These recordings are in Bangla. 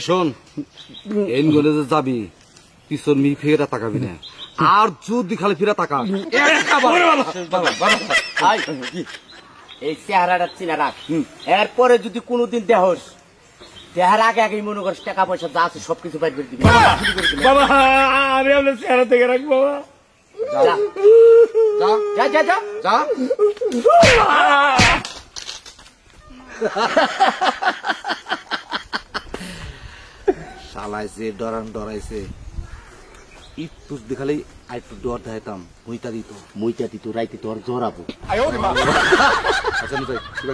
শোন এই গলে যাবি পিছন মি ফেরা তাকাবি না আর যদি খালি ফিরা তাকা এই চেহারাটা চিনা রাখ এরপরে যদি কোনোদিন দেহস দেহার আগে আগেই মনে করিস টাকা পয়সা যা আছে সবকিছু বাইর করে দিবি বাবা আমি আপনার চেহারা থেকে রাখ বাবা যা যা যা যা যা শালাইছে ডরাইছে একটু দেখালে একটু ডর দেখাইতাম মুইটা দিত রাইতে তোর জড়াবো আচ্ছা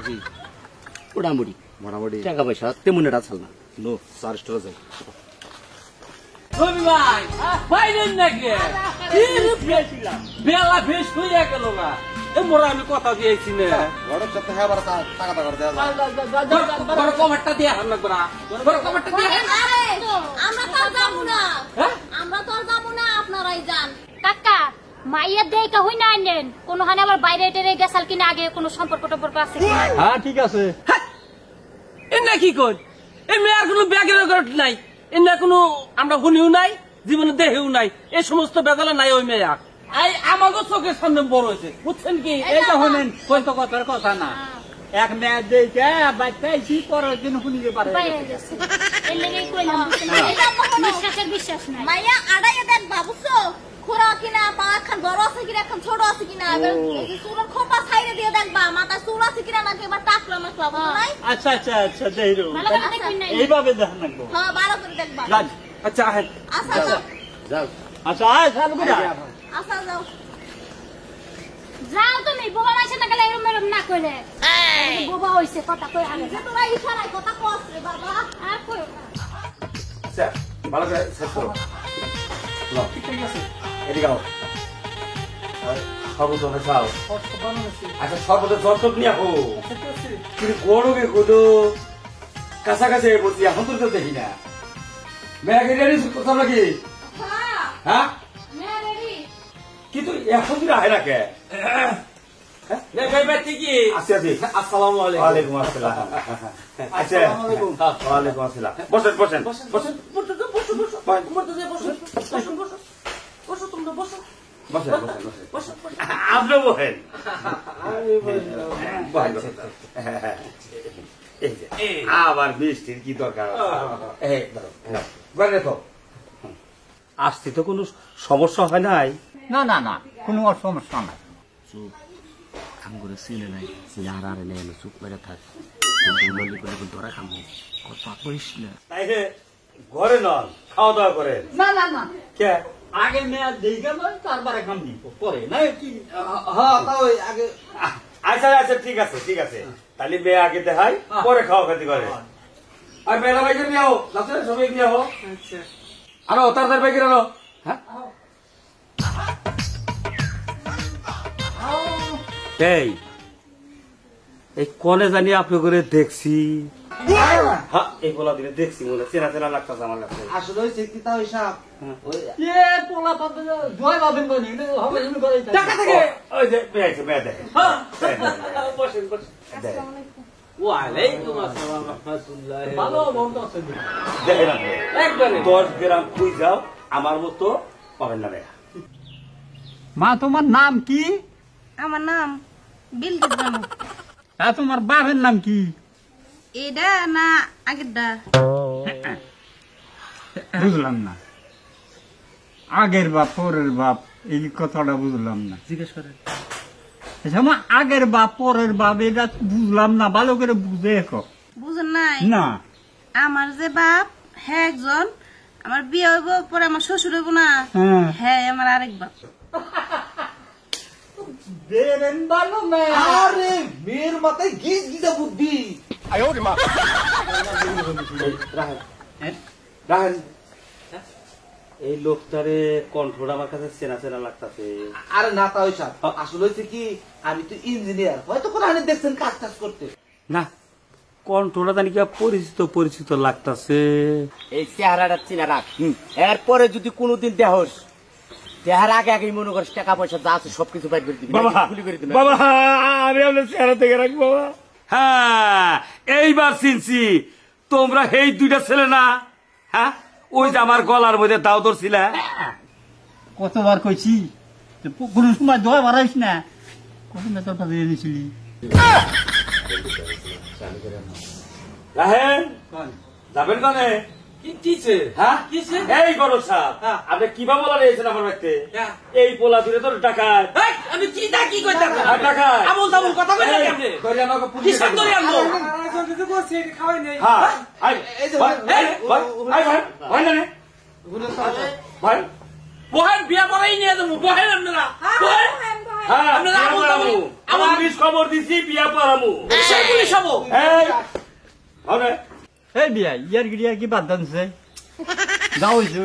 কি মোটামুটি মোটামুটি টাকা পয়সা তেমন এটা চাল না নো 4 স্টার যাই বেলা বেশ হইয়া গেল না মোরা আমি কথা দিয়েছি না কভারটা দিয়ে হার লাগবে না কভারটা দিয়ে আমরা তো যাবো না আপনারাই যান কাকা মাইয়া দেখা হই না আনেন কোন হানে আবার বাইরে টেরে গেছাল কিনা আগে কোন সম্পর্ক আছে কিনা হ্যাঁ ঠিক আছে এনা কি কই এই মেয়ার কোনো ব্যাগের নাই এনা কোনো আমরা শুনিও নাই জীবনে দেখেও নাই এই সমস্ত বেজালা নাই ওই মেয়া আমাকে চোখের সামনে বড় হয়েছে বুঝছেন কি এটা হলেন কত কথার কথা না এক মেয়ে দেখে বাচ্চাইছি পরের দিন শুনিতে পারে বিশ্বাস নাই মাইয়া আড়াইয়া দেখ বাবুসো খোরা কিনা পা খান বড় আছে কিনা এখন ছোট আছে কিনা চুলের খোপা ছাইরে দিয়ে দেখবা মাথা চুল আছে কিনা নাকি এবার টাকলা মাকলা নাই আচ্ছা আচ্ছা আচ্ছা দেইরো এইভাবে দেখেন না হ্যাঁ ভালো করে দেখবা আচ্ছা আহেন আচ্ছা যাও আচ্ছা আয় চালু করে আচ্ছা যাও যাও তুমি বোবা মাইছে না গেলে এরম এরম না কইলে বোবা হইছে কথা কই আগে তোরা ইশারায় কথা কস রে বাবা আর কই স্যার ভালো করে সেট করো ঠিক আছে এদিকে আও সর্বজনে খাও আচ্ছা সর্বজনে জল তো নিয়ে আসো কিন্তু গরমে কোনো কাছাকাছি বলছি এখন তো দেখি না মেয়াকে রেডি করতাম নাকি হ্যাঁ কিন্তু এখন তুই আহে না কে আসসালামু ওয়ালাইকুম আসসালাম আচ্ছা ওয়ালাইকুম আসসালাম বসেন বসেন বসেন আপনি বসেন আবার বৃষ্টির কি দরকার তো আসতে তো কোনো সমস্যা হয় নাই না না না কোনো সমস্যা নাই চুপ কাম করে চিনে নাই চিনে আর নেই চুপ করে থাক ধরা খাম কথা কইস না তাই ঘরে নন খাওয়া দাওয়া করেন না না না কে আগে মেয়া দেই গেল তারপরে খাম দিব পরে না কি হ্যাঁ তাও আগে আচ্ছা আচ্ছা ঠিক আছে তাহলে মেয়ে আগে দেখাই পরে খাওয়া খাতি করে আর মেয়েরা বাইকে নিয়ে আও লাস্টে সবাই নিয়ে আও আচ্ছা আনো তাড়াতাড়ি বাইকে আনো হ্যাঁ এই কনে জানি আপনি করে দেখছি হ্যাঁ এই বলা দিনে দেখছি মনে চেনা চেনা লাগতেছে আমার কাছে আসলে ওই চিকিৎসা হিসাব পোলা পাতে জয় বাবেন বনি হবে এমনি করে টাকা থেকে ওই যে মেয়ে দেখে বসেন ওয়ালাইকুম আসসালাম রাহমাতুল্লাহ ভালো বন্ধ আছেন দেখেন একবারে 10 গ্রাম কই যাও আমার মতো পাবেন না মেয়া মা তোমার নাম কি আমার নাম বিলকিস বানু আর তোমার বাপের নাম কি এটা না আগেরটা বুঝলাম না আগের বাপ পরের বাপ এই কথাটা বুঝলাম না জিজ্ঞেস করেন আগের বাপ পরের বাপ এটা বুঝলাম না ভালো করে বুঝে এখন বুঝেন নাই না আমার যে বাপ হ্যাঁ একজন আমার বিয়ে হইব পরে আমার শ্বশুর হইব না হ্যাঁ আমার আরেক বাপ ভালো মেয়ে আরে মেয়ের মাথায় গিজ গিজা বুদ্ধি রাহেন এই লোকটারে কণ্ঠটা আমার কাছে চেনা চেনা লাগতেছে আরে না তা ওইসব আসলে হয়েছে কি আমি তো ইঞ্জিনিয়ার হয়তো কোরআনে দেখছেন কাজ টাজ করতে না কণ্ঠটা জানি কি পরিচিত লাগতেছে এই চেহারাটা চিনা রাখ এরপরে যদি কোনোদিন দেহস দেহার আগে আগেই মনে করিস টাকা পয়সা যা আছে সবকিছু বাইর করে দিবি বাবা গুলি করে দিবি বাবা আমি আপনার চেহারা থেকে রাখবো বাবা। হ্যাঁ এইবার চিনছি তোমরা এই দুইটা ছেলে না। হ্যাঁ ওই যে আমার গলার মধ্যে দাও ধরছিল। কতবার কইছি যে কোনো সময় দোয়া বাড়াইস না কত মেতর পাবে এনেছিলি রাহেন যাবেন কানে? কিছে হ্যাঁ কিছে এই গরম সাহেব হ্যাঁ। আপনি কিভাবে বলা রয়েছেন আমার বাড়িতে? হ্যাঁ। এই পোলা দূরে তোর টাকায় আমি কি না কি কইতাম আর টাকায় আমল তামল কথা কইলা এই, কেমনে ধরে আমাকে কি পুলিশে শব্দ রে আনলো হ্যাঁ আই ভাই ভাই ভাই না নে ভাই বহেন বিয়া করাই নিয়ে যাবো বহেন আপনারা বহেন হ্যাঁ আপনারা বিয়া আমল পড়ামু। তামল আমার পুলিশ খবর দিছি বিয়া পড়ামু। কিসের পুলিশ হবো এই হবে এই বিয়া ইয়ার গিরিয়া কি বাদ দানছে যাও হইছে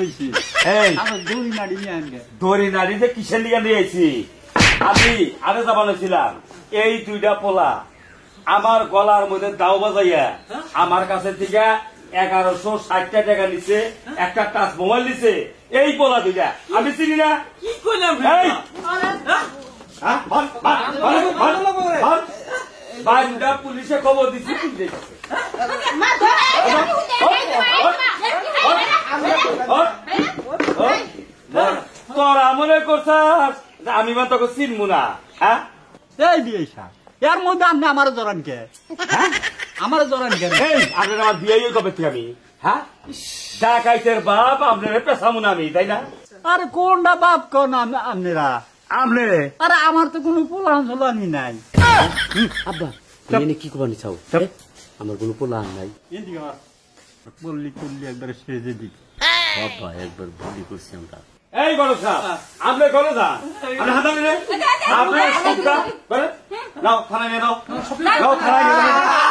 এই আমার দৌড়ি নাড়ি নিয়ে আনবে দড়ি নাড়িতে কিসের লিগা নিয়ে আইছি? আমি আরে জাবানাছিলাম এই দুইটা পোলা আমার গলার মধ্যে দাও বাজাইয়া আমার কাছে থেকে 1160 টাকা নিছে, একটা টাচ মোবাইল নিছে। এই পোলা দুইটা আমি চিনি না। কি কইলাম এই হ্যাঁ ভাই বান্দা পুলিশে খবর দিছি পুলিশে গেছে। মা ধরে তোরা মনে করছাস যে আমি মা তোকে চিনবো না? হ্যাঁ এই বিয়ে সাহ এর মধ্যে আপনি আমার জরান কে হ্যাঁ আমার জরান কে এই আপনার আমার বিয়ে কবে থেকে আমি? হ্যাঁ ডাকাইতের বাপ আপনার পেছামু না আমি, তাই না? আরে কোনটা বাপ কোন আপনারা আপনি আরে আমার তো কোনো পোলান চলানি নাই আব্বা তুমি কি করবানি চাও আমার কোনো পোলা নাই এদিকে বললি করলি একবার সেজে দিবি বাবা একবার ভুলি করছি আমরা এই বড় সাহেব আপনি করে যান আপনি হাতা নিলে আপনার সবটা নাও থানায় নিয়ে নাও থানায় নিয়ে